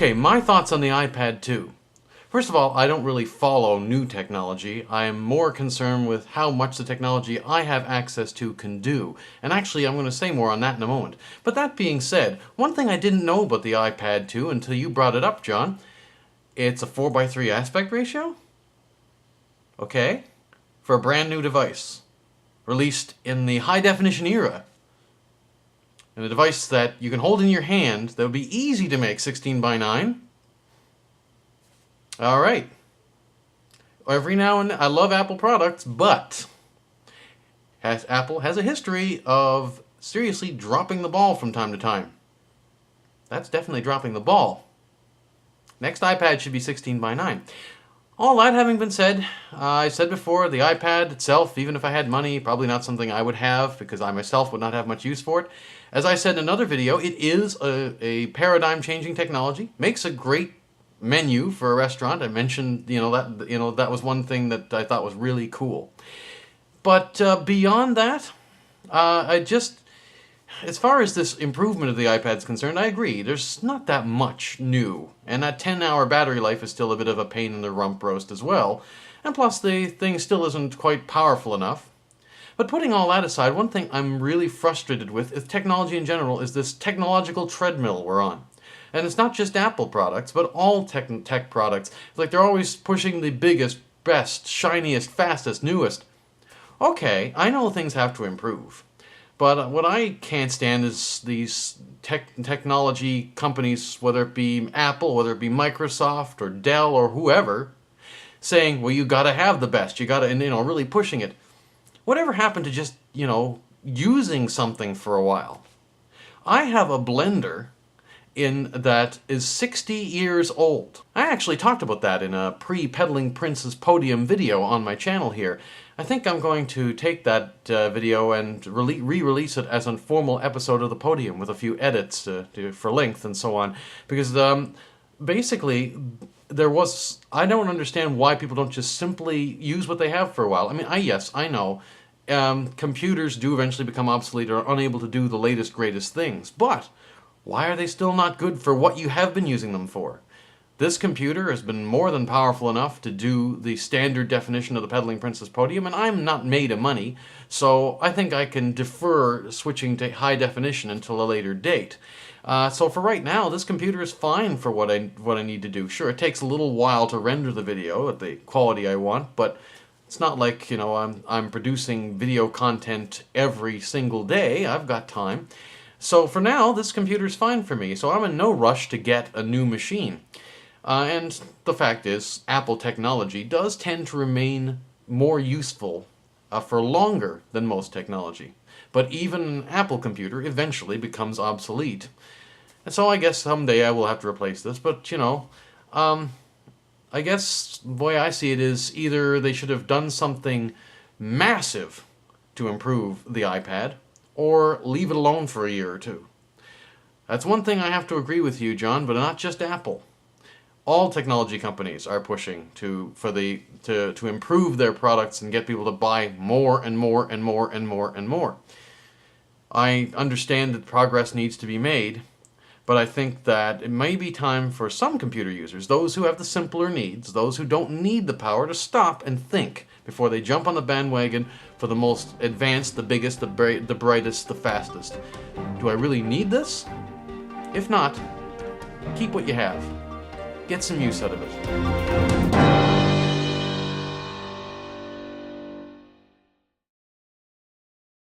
Okay, my thoughts on the iPad 2. First of all, I don't really follow new technology. I am more concerned with how much the technology I have access to can do. And actually, I'm going to say more on that in a moment. But that being said, one thing I didn't know about the iPad 2 until you brought it up, John, it's a 4:3 aspect ratio? Okay. For a brand new device. Released in the high definition era. And a device that you can hold in your hand that would be easy to make 16:9. All right. Every now and then, I love Apple products, but Apple has a history of seriously dropping the ball from time to time. That's definitely dropping the ball. Next iPad should be 16:9. All that having been said, I said before, the iPad itself, even if I had money, probably not something I would have because I myself would not have much use for it. As I said in another video, it is a paradigm-changing technology. Makes a great menu for a restaurant. I mentioned, that was one thing that I thought was really cool. But beyond that, as far as this improvement of the iPad is concerned, I agree. There's not that much new. And that 10-hour battery life is still a bit of a pain in the rump roast as well. And plus, the thing still isn't quite powerful enough. But putting all that aside, one thing I'm really frustrated with technology in general is this technological treadmill we're on. And it's not just Apple products, but all tech products. It's like they're always pushing the biggest, best, shiniest, fastest, newest. Okay, I know things have to improve. But what I can't stand is these technology companies, whether it be Apple, whether it be Microsoft or Dell or whoever, saying, well, you gotta have the best, you gotta, and really pushing it. Whatever happened to just, using something for a while? I have a blender that is 60 years old. I actually talked about that in a pre-Peddling Prince's Podium video on my channel here. I think I'm going to take that video and re-release it as a formal episode of the Podium with a few edits for length and so on. Because basically, I don't understand why people don't just simply use what they have for a while. I mean, yes, I know. Computers do eventually become obsolete or unable to do the latest, greatest things. But why are they still not good for what you have been using them for? This computer has been more than powerful enough to do the standard definition of the Peddling Prince's Podium, and I'm not made of money, so I think I can defer switching to high definition until a later date. So for right now, this computer is fine for what I need to do. Sure, it takes a little while to render the video at the quality I want, but it's not like, I'm producing video content every single day. I've got time. So for now, this computer's fine for me, so I'm in no rush to get a new machine. And the fact is, Apple technology does tend to remain more useful for longer than most technology. But even an Apple computer eventually becomes obsolete. And so I guess someday I will have to replace this, but I guess the way I see it is either they should have done something massive to improve the iPad, or leave it alone for a year or two. That's one thing I have to agree with you, John, but not just Apple. All technology companies are pushing to improve their products and get people to buy more and more and more and more and more. I understand that progress needs to be made, but I think that it may be time for some computer users, those who have the simpler needs, those who don't need the power, to stop and think before they jump on the bandwagon for the most advanced, the biggest, the brightest, the fastest. Do I really need this? If not, keep what you have. Get some use out of it.